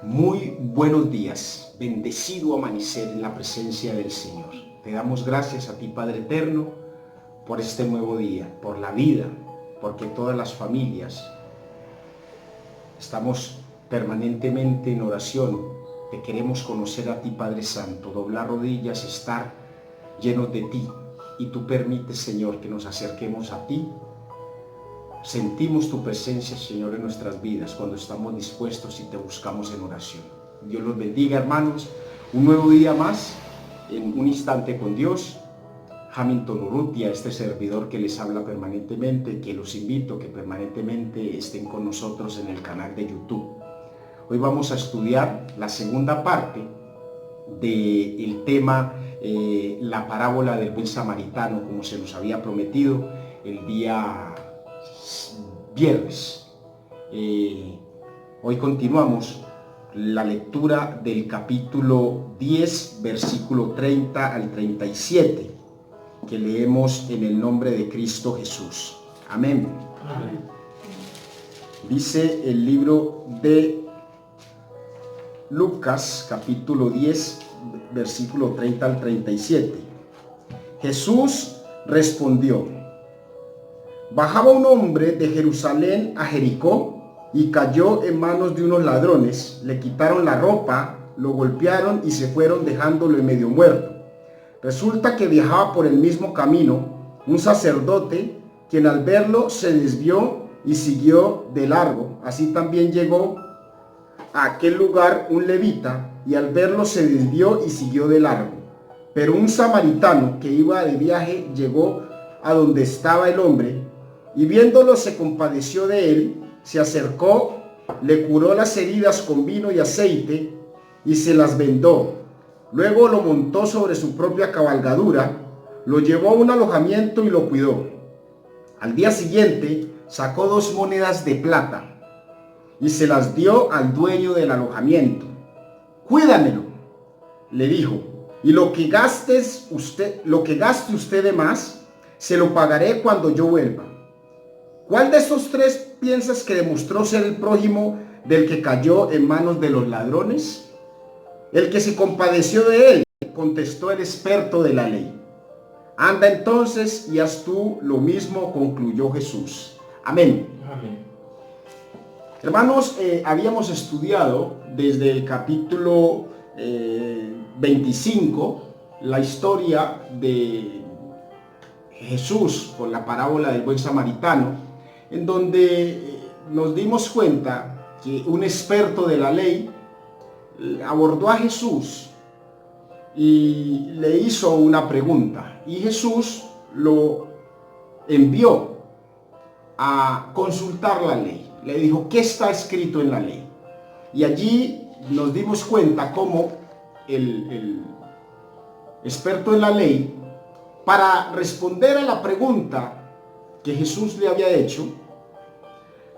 Muy buenos días, bendecido amanecer en la presencia del Señor. Te damos gracias a ti, Padre Eterno, por este nuevo día, por la vida, porque todas las familias estamos permanentemente en oración. Te queremos conocer a ti, Padre Santo, doblar rodillas, estar llenos de ti. Y tú permites, Señor, que nos acerquemos a ti. Sentimos tu presencia, Señor, en nuestras vidas cuando estamos dispuestos y te buscamos en oración. Dios los bendiga, hermanos. Un nuevo día más, en un instante con Dios. Hamilton Urrutia, este servidor que les habla permanentemente, que los invito a que permanentemente estén con nosotros en el canal de YouTube. Hoy vamos a estudiar la segunda parte del tema, la parábola del buen samaritano, como se nos había prometido el día viernes. Hoy continuamos la lectura del capítulo 10, versículo 30 al 37, que leemos en el nombre de Cristo Jesús. Amén. Amén. Dice el libro de Lucas, capítulo 10, versículo 30 al 37. Jesús respondió: bajaba un hombre de Jerusalén a Jericó y cayó en manos de unos ladrones. Le quitaron la ropa, lo golpearon y se fueron dejándolo en medio muerto. Resulta que viajaba por el mismo camino un sacerdote, quien al verlo se desvió y siguió de largo. Así también llegó a aquel lugar un levita y al verlo se desvió y siguió de largo. Pero un samaritano que iba de viaje llegó a donde estaba el hombre y viéndolo se compadeció de él, se acercó, le curó las heridas con vino y aceite y se las vendó. Luego lo montó sobre su propia cabalgadura, lo llevó a un alojamiento y lo cuidó. Al día siguiente sacó 2 monedas de plata y se las dio al dueño del alojamiento. Cuídamelo, le dijo, y lo que gaste usted de más, se lo pagaré cuando yo vuelva. ¿Cuál de estos 3 piensas que demostró ser el prójimo del que cayó en manos de los ladrones? El que se compadeció de él, contestó el experto de la ley. Anda entonces y haz tú lo mismo, concluyó Jesús. Amén. Amén. Hermanos, habíamos estudiado desde el capítulo 25 la historia de Jesús con la parábola del buen samaritano, en donde nos dimos cuenta que un experto de la ley abordó a Jesús y le hizo una pregunta, y Jesús lo envió a consultar la ley. Le dijo: ¿qué está escrito en la ley? Y allí nos dimos cuenta cómo el experto en la ley, para responder a la pregunta que Jesús le había hecho,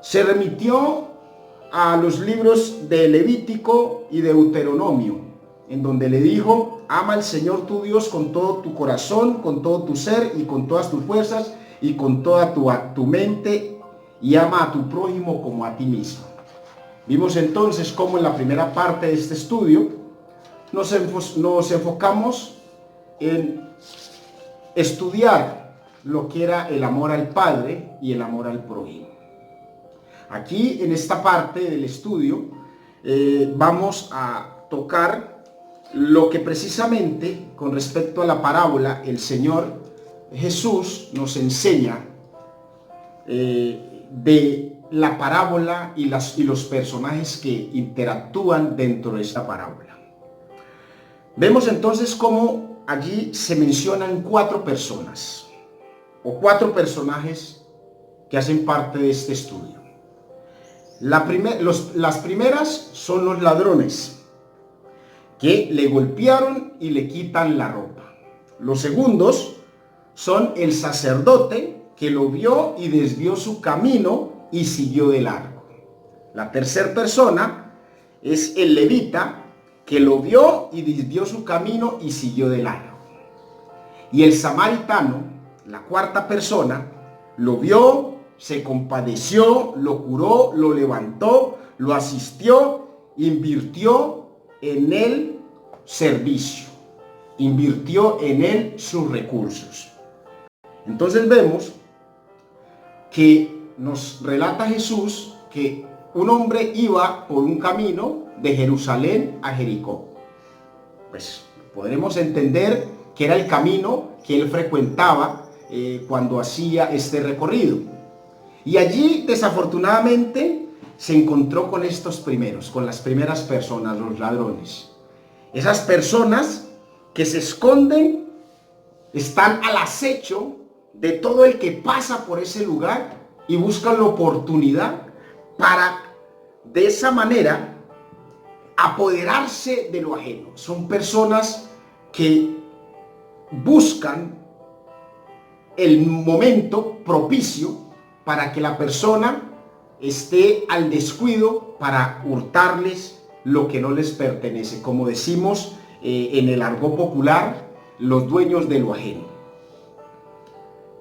se remitió a los libros de Levítico y Deuteronomio, en donde le dijo: ama al Señor tu Dios con todo tu corazón, con todo tu ser y con todas tus fuerzas y con toda tu mente, y ama a tu prójimo como a ti mismo. Vimos entonces cómo en la primera parte de este estudio nos enfocamos en estudiar lo que era el amor al Padre y el amor al prójimo. Aquí, en esta parte del estudio, vamos a tocar lo que precisamente con respecto a la parábola el Señor Jesús nos enseña de la parábola y los personajes que interactúan dentro de esta parábola. Vemos entonces cómo allí se mencionan 4 personas o 4 personajes que hacen parte de este estudio. Las primeras son los ladrones, que le golpearon y le quitan la ropa. Los segundos son el sacerdote, que lo vio y desvió su camino y siguió de largo. La tercera persona es el levita, que lo vio y desvió su camino y siguió de largo. Y el samaritano, la cuarta persona, lo vio, se compadeció, lo curó, lo levantó, lo asistió invirtió en él servicio, invirtió en él sus recursos. Entonces vemos que nos relata Jesús que un hombre iba por un camino de Jerusalén a Jericó. Pues podremos entender que era el camino que él frecuentaba cuando hacía este recorrido. Y allí, desafortunadamente, se encontró con con las primeras personas, los ladrones. Esas personas que se esconden, están al acecho de todo el que pasa por ese lugar y buscan la oportunidad para, de esa manera, apoderarse de lo ajeno. Son personas que buscan el momento propicio para que la persona esté al descuido para hurtarles lo que no les pertenece. Como decimos en el argot popular, los dueños de lo ajeno.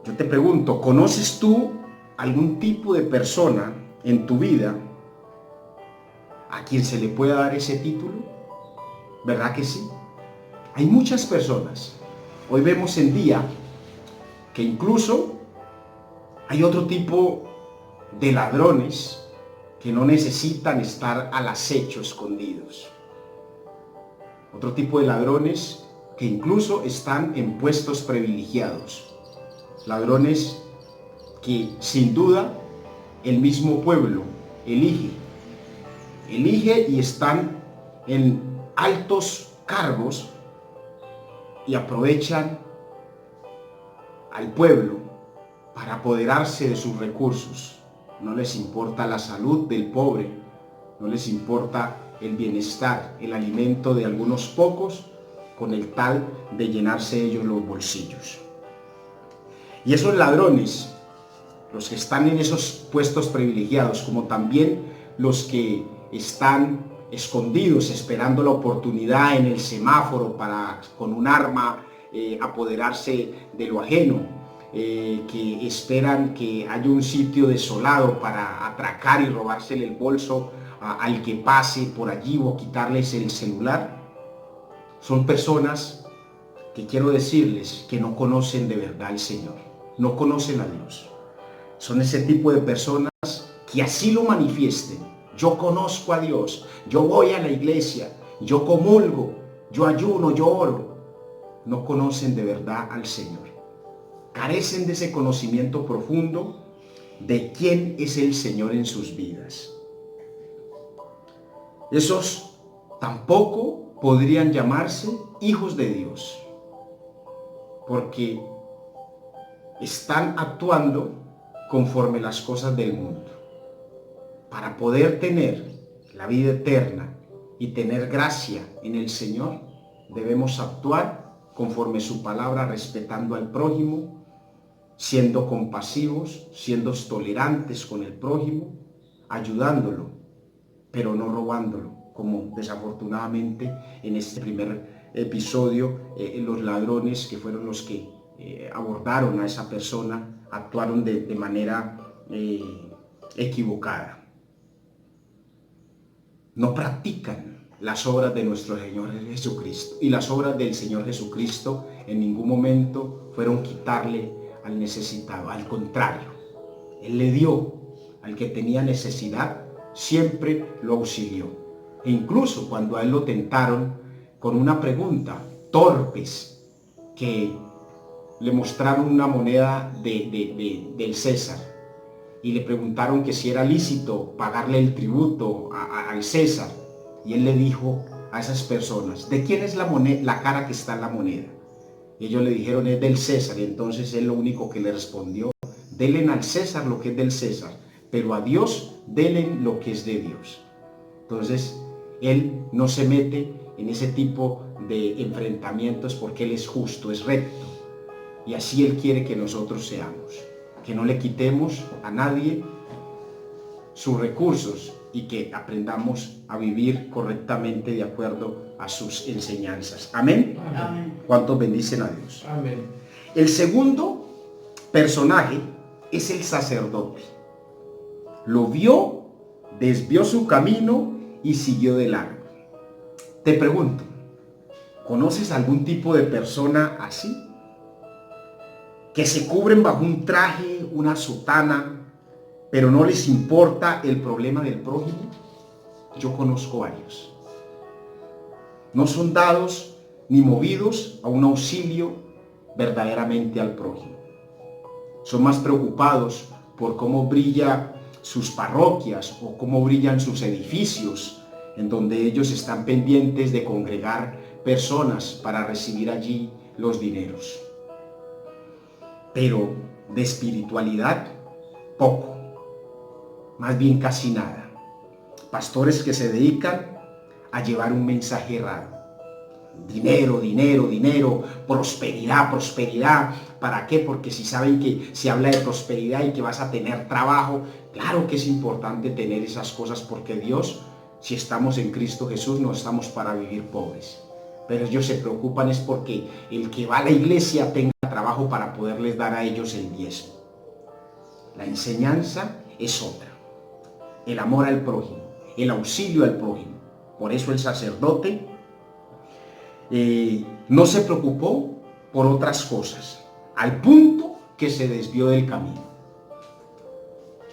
Yo te pregunto, ¿conoces tú algún tipo de persona en tu vida a quien se le pueda dar ese título? ¿Verdad que sí? Hay muchas personas. Hoy vemos en día que incluso hay otro tipo de ladrones que no necesitan estar al acecho escondidos. Otro tipo de ladrones que incluso están en puestos privilegiados. Ladrones que sin duda el mismo pueblo elige y están en altos cargos y aprovechan al pueblo para apoderarse de sus recursos. No les importa la salud del pobre, no les importa el bienestar, el alimento de algunos pocos, con el tal de llenarse ellos los bolsillos. Y esos ladrones, los que están en esos puestos privilegiados, como también los que están escondidos esperando la oportunidad en el semáforo para con un arma apoderarse de lo ajeno, que esperan que haya un sitio desolado para atracar y robársele el bolso al que pase por allí o quitarles el celular. Son personas que quiero decirles que no conocen de verdad al Señor, no conocen a Dios. Son ese tipo de personas que así lo manifiesten. Yo conozco a Dios, yo voy a la iglesia, yo comulgo, yo ayuno, yo oro. No conocen de verdad al Señor. Carecen de ese conocimiento profundo de quién es el Señor en sus vidas. Esos tampoco podrían llamarse hijos de Dios, porque están actuando conforme las cosas del mundo. Para poder tener la vida eterna y tener gracia en el Señor, debemos actuar conforme su palabra, respetando al prójimo, siendo compasivos, siendo tolerantes con el prójimo, ayudándolo, pero no robándolo, como desafortunadamente en este primer episodio los ladrones, que fueron los que abordaron a esa persona, actuaron de manera equivocada. No practican las obras de nuestro Señor Jesucristo, y las obras del Señor Jesucristo en ningún momento fueron quitarle al necesitado. Al contrario, Él le dio al que tenía necesidad, siempre lo auxilió. E incluso cuando a Él lo tentaron con una pregunta, torpes, que le mostraron una moneda del César y le preguntaron que si era lícito pagarle el tributo al César, y Él le dijo a esas personas, ¿de quién es la moneda, la cara que está en la moneda? Y ellos le dijeron, es del César. Y entonces Él lo único que le respondió, denle al César lo que es del César, pero a Dios denle lo que es de Dios. Entonces Él no se mete en ese tipo de enfrentamientos porque Él es justo, es recto, y así Él quiere que nosotros seamos, que no le quitemos a nadie sus recursos y que aprendamos a vivir correctamente de acuerdo a sus enseñanzas. Amén. Amén. ¿Cuántos bendicen a Dios? Amén. El segundo personaje es el sacerdote. Lo vio, desvió su camino y siguió de largo. Te pregunto, ¿conoces algún tipo de persona así? Que se cubren bajo un traje, una sotana, pero no les importa el problema del prójimo. Yo conozco varios. No son dados ni movidos a un auxilio verdaderamente al prójimo. Son más preocupados por cómo brillan sus parroquias o cómo brillan sus edificios, en donde ellos están pendientes de congregar personas para recibir allí los dineros. Pero de espiritualidad, poco, más bien casi nada. Pastores que se dedican a llevar un mensaje errado. Dinero, dinero, dinero, prosperidad, prosperidad. ¿Para qué? Porque si saben que se habla de prosperidad y que vas a tener trabajo, claro que es importante tener esas cosas, porque Dios, si estamos en Cristo Jesús, no estamos para vivir pobres. Pero ellos se preocupan es porque el que va a la iglesia tenga trabajo para poderles dar a ellos el diezmo. La enseñanza es otra. El amor al prójimo, el auxilio al prójimo. Por eso el sacerdote no se preocupó por otras cosas, al punto que se desvió del camino.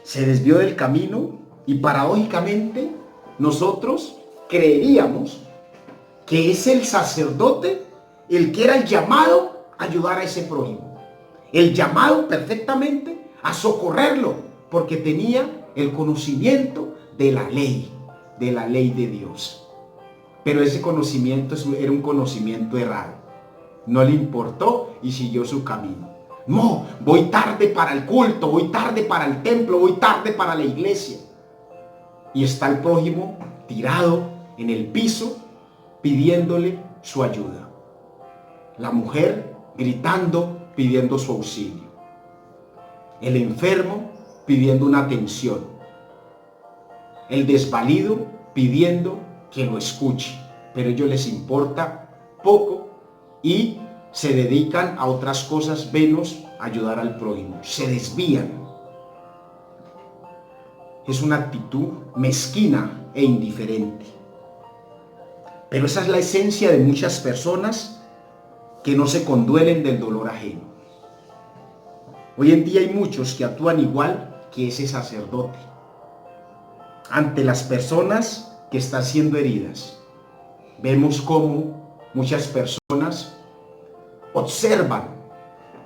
Se desvió del camino y paradójicamente nosotros creeríamos que es el sacerdote el que era el llamado a ayudar a ese prójimo, el llamado perfectamente a socorrerlo, porque tenía el conocimiento de la ley de Dios. Pero ese conocimiento era un conocimiento errado. No le importó y siguió su camino. No, voy tarde para el culto, voy tarde para el templo, voy tarde para la iglesia. Y está el prójimo tirado en el piso pidiéndole su ayuda. La mujer gritando, pidiendo su auxilio. El enfermo pidiendo una atención. El desvalido pidiendo que lo escuche. Pero a ellos les importa poco y se dedican a otras cosas menos a ayudar al prójimo. Se desvían. Es una actitud mezquina e indiferente. Pero esa es la esencia de muchas personas que no se conduelen del dolor ajeno. Hoy en día hay muchos que actúan igual que ese sacerdote ante las personas que están siendo heridas. Vemos cómo muchas personas observan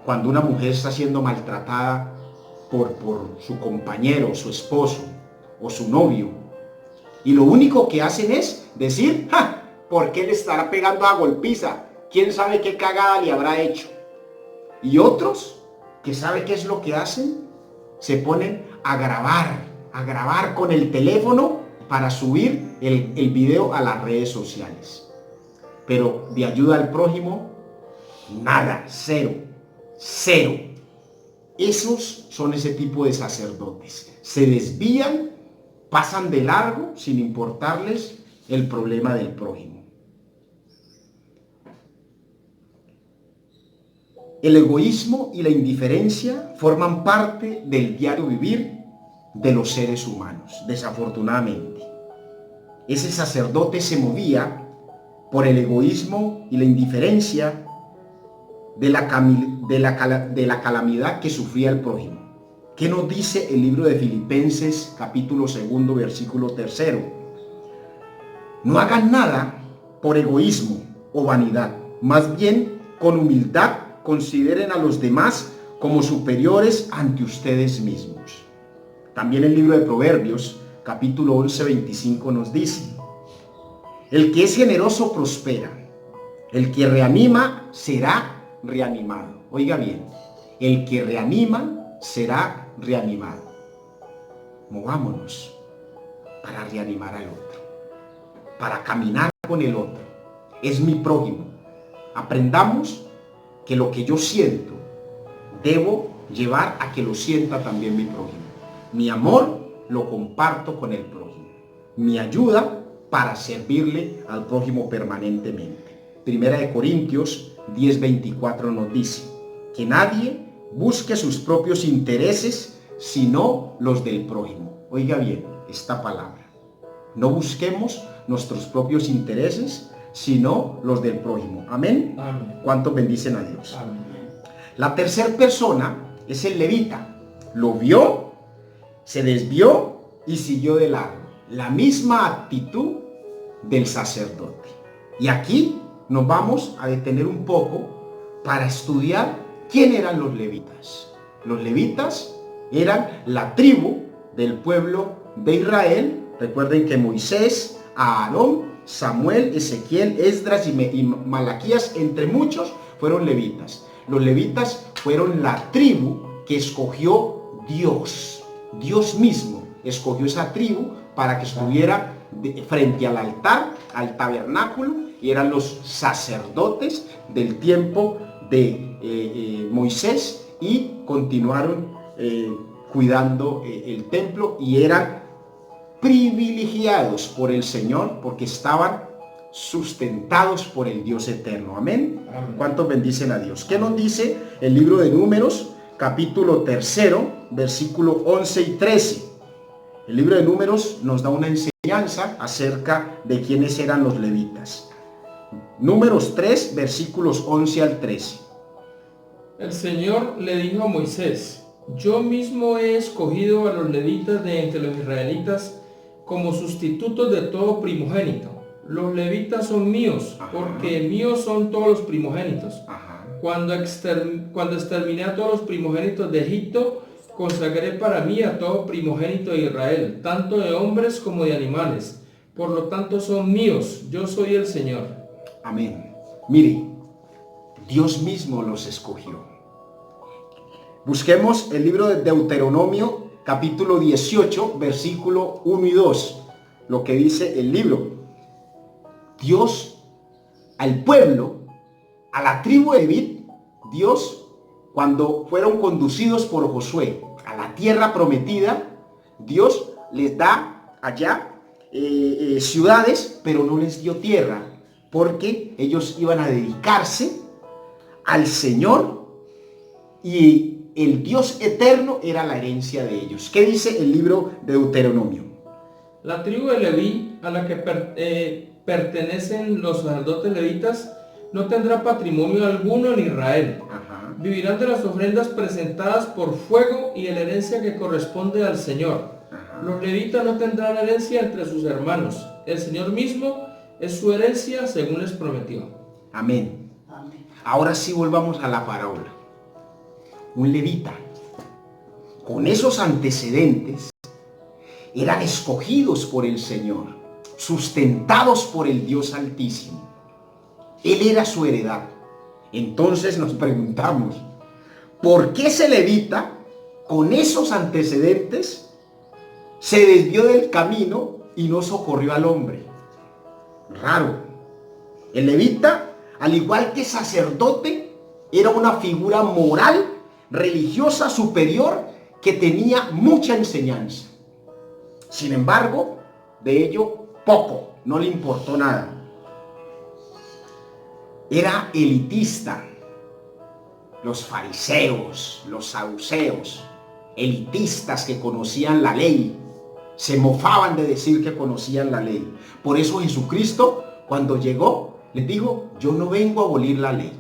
cuando una mujer está siendo maltratada por su compañero, su esposo o su novio, y lo único que hacen es decir: ¡ja! ¿Por qué le estará pegando a golpiza? ¿Quién sabe qué cagada le habrá hecho? Y otros, que sabe qué es lo que hacen, se ponen a grabar con el teléfono para subir el video a las redes sociales. Pero de ayuda al prójimo, nada, cero. Esos son ese tipo de sacerdotes. Se desvían, pasan de largo sin importarles el problema del prójimo. El egoísmo y la indiferencia forman parte del diario vivir de los seres humanos, desafortunadamente. Ese sacerdote se movía por el egoísmo y la indiferencia de la calamidad que sufría el prójimo. ¿Qué nos dice el libro de Filipenses, capítulo 2, versículo 3? No hagan nada por egoísmo o vanidad, más bien con humildad consideren a los demás como superiores ante ustedes mismos. También el libro de Proverbios, capítulo 11, 25 nos dice: el que es generoso prospera, el que reanima será reanimado. Oiga bien, el que reanima será reanimado. Movámonos para reanimar al otro, para caminar con el otro. Es mi prójimo. Aprendamos que lo que yo siento debo llevar a que lo sienta también mi prójimo. Mi amor lo comparto con el prójimo. Mi ayuda para servirle al prójimo permanentemente. Primera de Corintios 10:24 nos dice que nadie busque sus propios intereses sino los del prójimo. Oiga bien esta palabra. No busquemos nuestros propios intereses, sino los del prójimo. Amén. Amén. ¿Cuántos bendicen a Dios? Amén. La tercera persona es el levita. Lo vio, se desvió y siguió de largo. La misma actitud del sacerdote. Y aquí nos vamos a detener un poco para estudiar quién eran los levitas. Los levitas eran la tribu del pueblo de Israel. Recuerden que Moisés, Aarón, Samuel, Ezequiel, Esdras y Malaquías, entre muchos, fueron levitas. Los levitas fueron la tribu que escogió Dios. Dios mismo escogió esa tribu para que estuviera frente al altar, al tabernáculo, y eran los sacerdotes del tiempo de Moisés, y continuaron cuidando el templo, y eran privilegiados por el Señor porque estaban sustentados por el Dios eterno. Amén. Amén. ¿Cuántos bendicen a Dios? ¿Qué nos dice el libro de Números, capítulo 3, versículo 11 y 13? El libro de Números nos da una enseñanza acerca de quiénes eran los levitas. Números 3, versículos 11 al 13. El Señor le dijo a Moisés: yo mismo he escogido a los levitas de entre los israelitas como sustitutos de todo primogénito. Los levitas son míos, porque míos son todos los primogénitos. Cuando exterminé a todos los primogénitos de Egipto, consagré para mí a todo primogénito de Israel, tanto de hombres como de animales. Por lo tanto son míos, yo soy el Señor. Amén. Mire, Dios mismo los escogió. Busquemos el libro de Deuteronomio, capítulo 18, versículo 1 y 2. Lo que dice el libro. Dios, al pueblo, a la tribu de David, Dios, cuando fueron conducidos por Josué a la tierra prometida, Dios les da allá ciudades, pero no les dio tierra, porque ellos iban a dedicarse al Señor, y el Dios eterno era la herencia de ellos. ¿Qué dice el libro de Deuteronomio? La tribu de Leví, a la que pertenecen los sacerdotes levitas, no tendrá patrimonio alguno en Israel. Vivirán de las ofrendas presentadas por fuego y de la herencia que corresponde al Señor. Los levitas no tendrán herencia entre sus hermanos. El Señor mismo es su herencia según les prometió. Amén. Ahora sí volvamos a la parábola. Un levita con esos antecedentes eran escogidos por el Señor, sustentados por el Dios Altísimo. Él era su heredad. Entonces nos preguntamos, ¿por qué ese levita con esos antecedentes se desvió del camino y no socorrió al hombre? Raro. El levita, al igual que sacerdote, era una figura moral, religiosa superior, que tenía mucha enseñanza. Sin embargo, de ello poco, no le importó nada. Era elitista. Los fariseos, los saduceos, elitistas que conocían la ley, se mofaban de decir que conocían la ley. Por eso Jesucristo, cuando llegó, les dijo: yo no vengo a abolir la ley,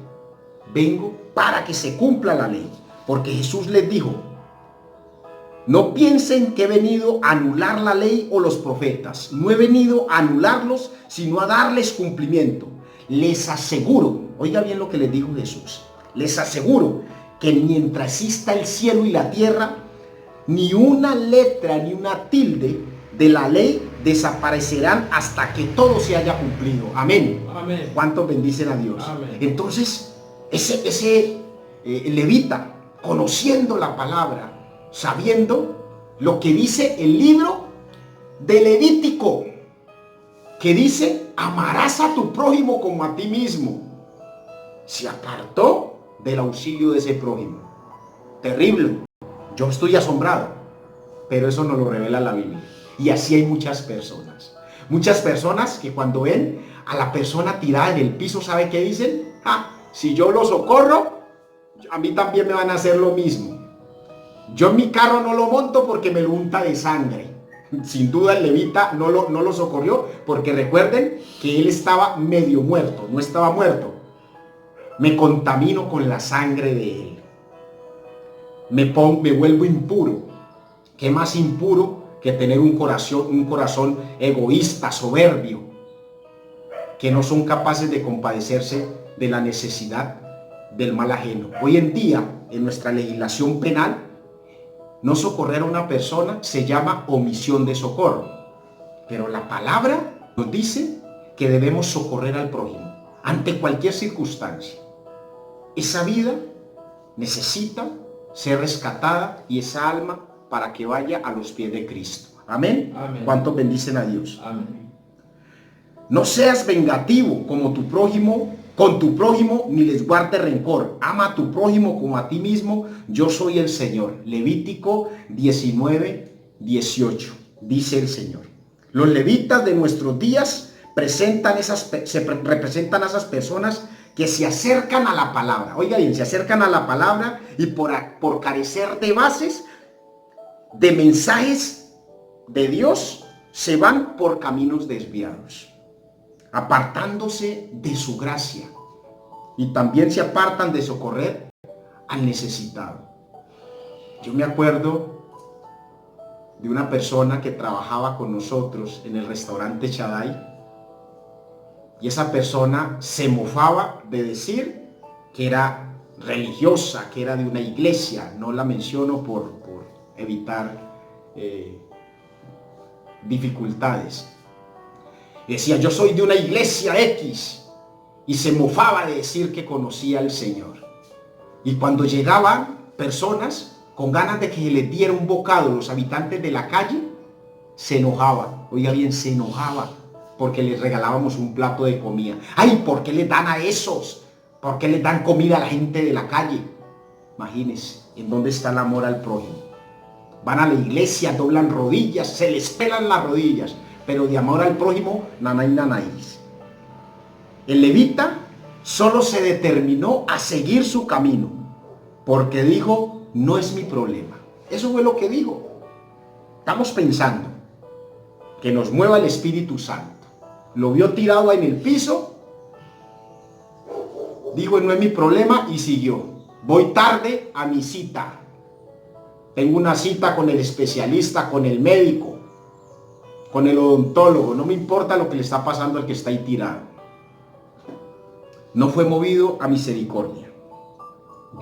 vengo para que se cumpla la ley. Porque Jesús les dijo: no piensen que he venido a anular la ley o los profetas. No he venido a anularlos, sino a darles cumplimiento. Les aseguro, oiga bien lo que les dijo Jesús, les aseguro que mientras exista el cielo y la tierra, ni una letra ni una tilde de la ley desaparecerán hasta que todo se haya cumplido. Amén. Amén. ¿Cuántos bendicen a Dios? Amén. Entonces, ese levita, conociendo la palabra, sabiendo lo que dice el libro de Levítico, que dice: amarás a tu prójimo como a ti mismo, se apartó del auxilio de ese prójimo. Terrible. Yo estoy asombrado, pero eso nos lo revela la Biblia. Y así hay muchas personas. Muchas personas que cuando ven a la persona tirada en el piso, ¿sabe qué dicen? Si yo lo socorro, a mí también me van a hacer lo mismo. Yo en mi carro no lo monto porque me lo unta de sangre. Sin duda el levita no lo socorrió, porque recuerden que él estaba medio muerto, no estaba muerto. Me contamino con la sangre de él. Me vuelvo impuro. ¿Qué más impuro que tener un corazón egoísta, soberbio, que no son capaces de compadecerse de la necesidad del mal ajeno? Hoy en día, en nuestra legislación penal, no socorrer a una persona se llama omisión de socorro. Pero la palabra nos dice que debemos socorrer al prójimo ante cualquier circunstancia. Esa vida necesita ser rescatada y esa alma para que vaya a los pies de Cristo. Amén. Amén. ¿Cuántos bendicen a Dios? Amén. No seas vengativo con tu prójimo, ni les guarde rencor. Ama a tu prójimo como a ti mismo. Yo soy el Señor. Levítico 19:18. Dice el Señor. Los levitas de nuestros días representan a esas personas que se acercan a la palabra. Oiga bien, se acercan a la palabra y por carecer de bases, de mensajes de Dios, se van por caminos desviados, apartándose de su gracia, y también se apartan de socorrer al necesitado. Yo me acuerdo de una persona que trabajaba con nosotros en el restaurante Shaddai, y esa persona se mofaba de decir que era religiosa, que era de una iglesia. No la menciono por evitar dificultades. Decía, yo soy de una iglesia X, y se mofaba de decir que conocía al Señor. Y cuando llegaban personas con ganas de que les diera un bocado los habitantes de la calle, se enojaba. Oiga bien, se enojaba porque les regalábamos un plato de comida. ¡Ay! ¿Por qué les dan a esos? ¿Por qué les dan comida a la gente de la calle? Imagínense, ¿en dónde está el amor al prójimo? Van a la iglesia, doblan rodillas, se les pelan las rodillas, pero de amor al prójimo, nanay, nanay. El levita solo se determinó a seguir su camino, porque dijo, no es mi problema. Eso fue lo que dijo. Estamos pensando que nos mueva el Espíritu Santo. Lo vio tirado en el piso, dijo, no es mi problema, y siguió. Voy tarde a mi cita. Tengo una cita con el especialista, con el médico, con el odontólogo. No me importa lo que le está pasando al que está ahí tirado. No fue movido a misericordia,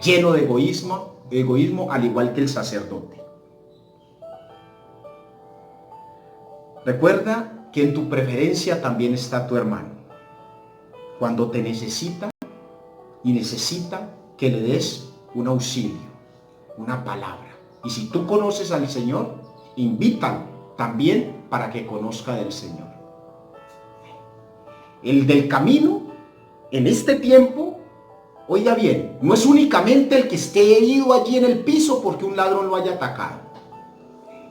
lleno de egoísmo, al igual que el sacerdote. Recuerda que en tu preferencia también está tu hermano. Cuando te necesita y necesita que le des un auxilio, una palabra. Y si tú conoces al Señor, invítalo también para que conozca del Señor. El del camino, en este tiempo, oiga bien, no es únicamente el que esté herido allí en el piso porque un ladrón lo haya atacado.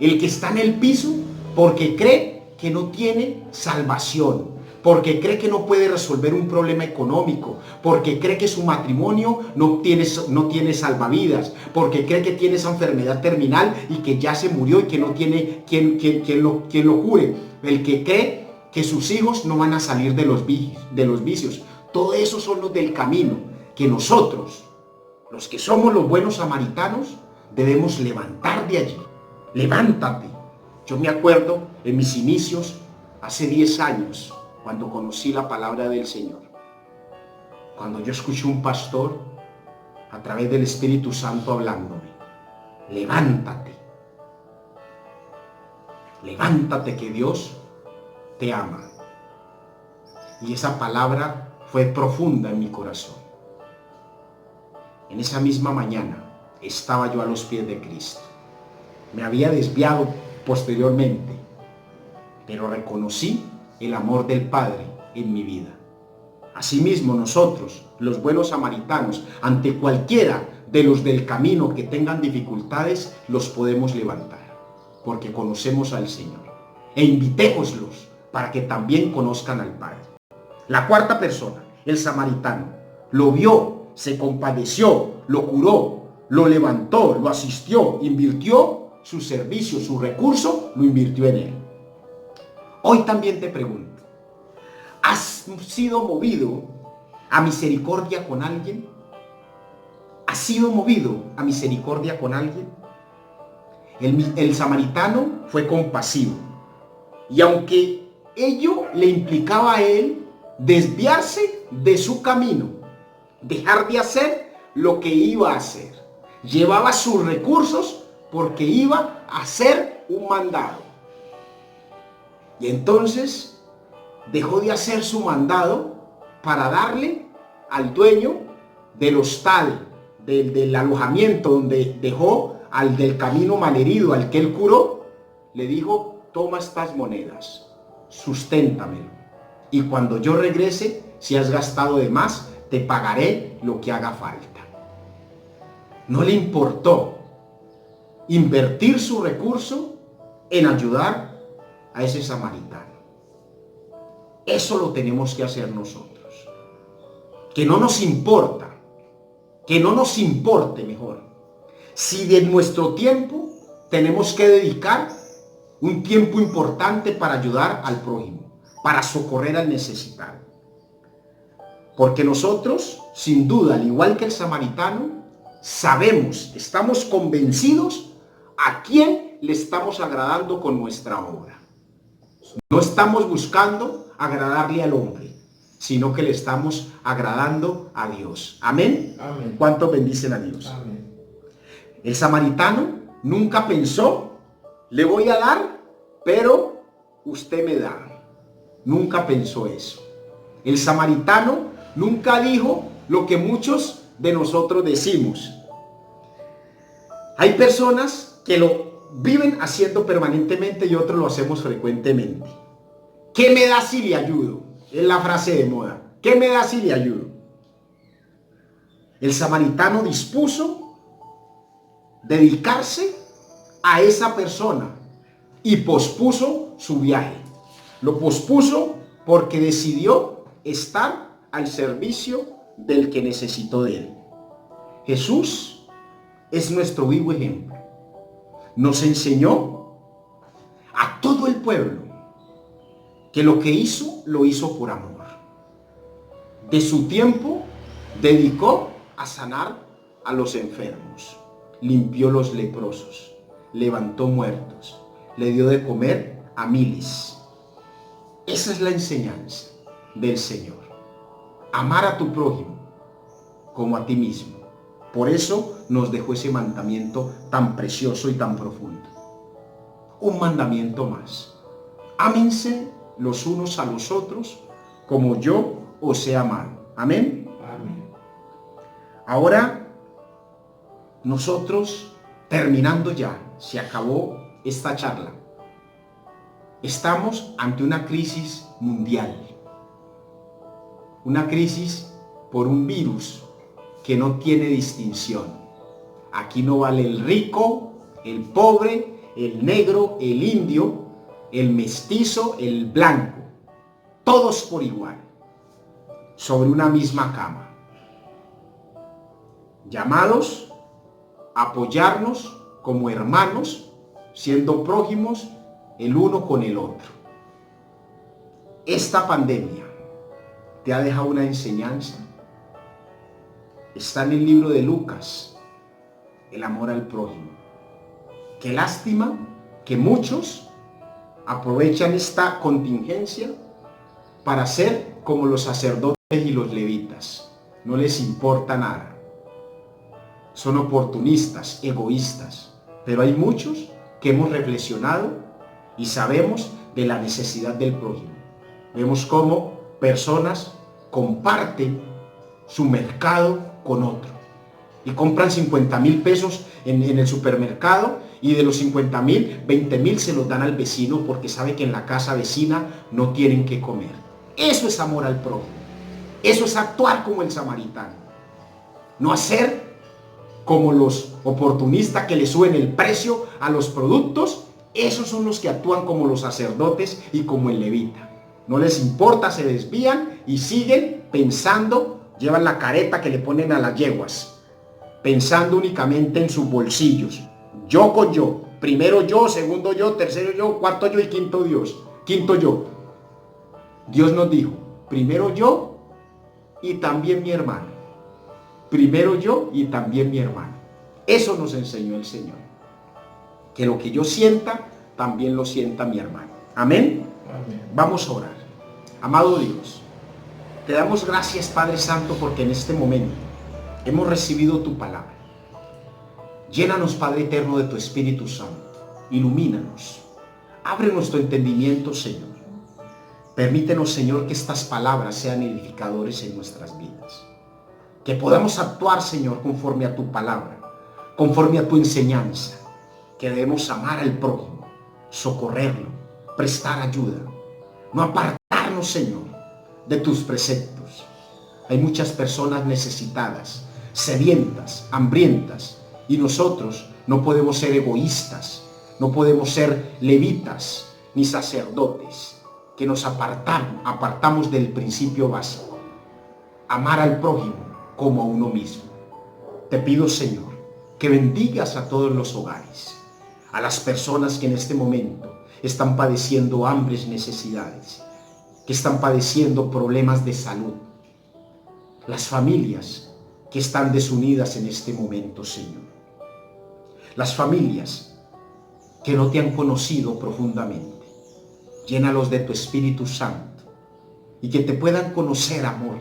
El que está en el piso porque cree que no tiene salvación, porque cree que no puede resolver un problema económico, porque cree que su matrimonio no tiene salvavidas, porque cree que tiene esa enfermedad terminal y que ya se murió y que no tiene quien lo cure. El que cree que sus hijos no van a salir de los vicios. Todo eso son los del camino, que nosotros, los que somos los buenos samaritanos, debemos levantar de allí. Levántate. Yo me acuerdo en mis inicios, hace 10 años, cuando conocí la palabra del Señor. Cuando yo escuché un pastor a través del Espíritu Santo hablándome, levántate. Levántate que Dios te ama. Y esa palabra fue profunda en mi corazón. En esa misma mañana estaba yo a los pies de Cristo. Me había desviado posteriormente, pero reconocí el amor del Padre en mi vida. Asimismo nosotros, los buenos samaritanos, ante cualquiera de los del camino que tengan dificultades, los podemos levantar, porque conocemos al Señor. E invitémoslos para que también conozcan al Padre. La cuarta persona, el samaritano, lo vio, se compadeció, lo curó, lo levantó, lo asistió, invirtió su servicio, su recurso, lo invirtió en él. Hoy también te pregunto, ¿has sido movido a misericordia con alguien? ¿Has sido movido a misericordia con alguien? El samaritano fue compasivo, y aunque ello le implicaba a él desviarse de su camino, dejar de hacer lo que iba a hacer, llevaba sus recursos porque iba a hacer un mandado. Y entonces dejó de hacer su mandado para darle al dueño del hostal, del alojamiento donde dejó al del camino malherido, al que él curó. Le dijo: toma estas monedas, susténtamelo, y cuando yo regrese, si has gastado de más, te pagaré lo que haga falta. No le importó invertir su recurso en ayudar a ese samaritano. Eso lo tenemos que hacer nosotros. Que no nos importa, que no nos importe mejor, si de nuestro tiempo tenemos que dedicar un tiempo importante para ayudar al prójimo, para socorrer al necesitado. Porque nosotros, sin duda, al igual que el samaritano, sabemos, estamos convencidos a quién le estamos agradando con nuestra obra. No estamos buscando agradarle al hombre, sino que le estamos agradando a Dios. ¿Amén? Amén. ¿Cuántos bendicen a Dios? Amén. El samaritano nunca pensó: le voy a dar, pero usted me da. Nunca pensó eso. El samaritano nunca dijo lo que muchos de nosotros decimos. Hay personas que lo viven haciendo permanentemente y otros lo hacemos frecuentemente. ¿Qué me da si le ayudo? Es la frase de moda. ¿Qué me da si le ayudo? El samaritano dispuso dedicarse a esa persona y pospuso su viaje. Lo pospuso porque decidió estar al servicio del que necesitó de él. Jesús es nuestro vivo ejemplo. Nos enseñó a todo el pueblo que lo que hizo, lo hizo por amor. De su tiempo dedicó a sanar a los enfermos, limpió los leprosos, levantó muertos, le dio de comer a miles. Esa es la enseñanza del Señor. Amar a tu prójimo como a ti mismo. Por eso nos dejó ese mandamiento tan precioso y tan profundo. Un mandamiento más. Ámense los unos a los otros como yo os he amado. Amén. Amén. Ahora, nosotros, terminando ya, se acabó esta charla. Estamos ante una crisis mundial. Una crisis por un virus que no tiene distinción. Aquí no vale el rico, el pobre, el negro, el indio, el mestizo, el blanco. Todos por igual, sobre una misma cama. Llamados a apoyarnos como hermanos, siendo prójimos el uno con el otro. Esta pandemia te ha dejado una enseñanza. Está en el libro de Lucas, el amor al prójimo. Qué lástima que muchos aprovechan esta contingencia para ser como los sacerdotes y los levitas. No les importa nada. Son oportunistas, egoístas. Pero hay muchos que hemos reflexionado y sabemos de la necesidad del prójimo. Vemos cómo personas comparten su mercado con otro y compran 50,000 pesos en el supermercado, y de los 50,000, 20,000 se los dan al vecino porque sabe que en la casa vecina no tienen que comer. Eso es amor al prójimo. Eso es actuar como el samaritano. No hacer como los oportunistas que le suben el precio a los productos. Esos son los que actúan como los sacerdotes y como el levita. No les importa, se desvían y siguen pensando, llevan la careta que le ponen a las yeguas, pensando únicamente en sus bolsillos. Yo con yo, primero yo, segundo yo, tercero yo, cuarto yo y quinto yo. Dios nos dijo, primero yo y también mi hermano. Primero yo y también mi hermano. Eso nos enseñó el Señor. Que lo que yo sienta, también lo sienta mi hermano. Amén. Amén. Vamos a orar. Amado Dios, te damos gracias, Padre Santo, porque en este momento hemos recibido tu palabra. Llénanos, Padre eterno, de tu Espíritu Santo. Ilumínanos. Abre nuestro entendimiento, Señor. Permítenos, Señor, que estas palabras sean edificadores en nuestras vidas. Que podamos actuar, Señor, conforme a tu palabra, conforme a tu enseñanza. Que debemos amar al prójimo, socorrerlo, prestar ayuda. No apartarnos, Señor, de tus preceptos. Hay muchas personas necesitadas, sedientas, hambrientas, y nosotros no podemos ser egoístas, no podemos ser levitas ni sacerdotes, que nos apartamos del principio básico, amar al prójimo como a uno mismo. Te pido, Señor, que bendigas a todos los hogares, a las personas que en este momento están padeciendo hambres, necesidades, que están padeciendo problemas de salud, las familias que están desunidas en este momento, Señor, las familias que no te han conocido profundamente. Llénalos de tu Espíritu Santo y que te puedan conocer, amor,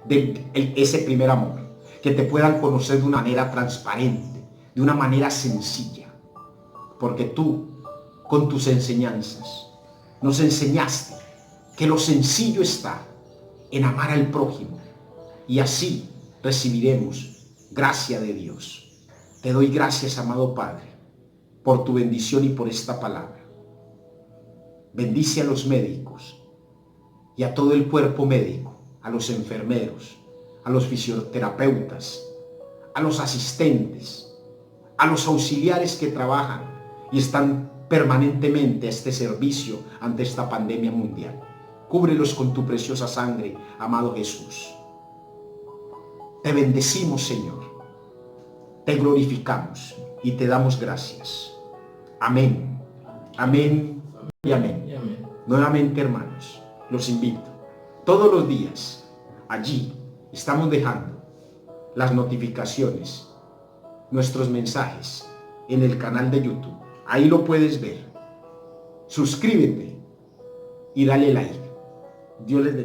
de ese primer amor, que te puedan conocer de una manera transparente, de una manera sencilla, porque tú, con tus enseñanzas, nos enseñaste que lo sencillo está en amar al prójimo, y así recibiremos gracia de Dios. Te doy gracias, amado Padre, por tu bendición y por esta palabra. Bendice a los médicos y a todo el cuerpo médico, a los enfermeros, a los fisioterapeutas, a los asistentes, a los auxiliares que trabajan y están permanentemente a este servicio ante esta pandemia mundial. Cúbrelos con tu preciosa sangre, amado Jesús. Te bendecimos, Señor. Te glorificamos y te damos gracias. Amén. Amén y amén. Nuevamente, hermanos, los invito. Todos los días, allí estamos dejando las notificaciones, nuestros mensajes en el canal de YouTube. Ahí lo puedes ver. Suscríbete y dale like. Dios les bendiga.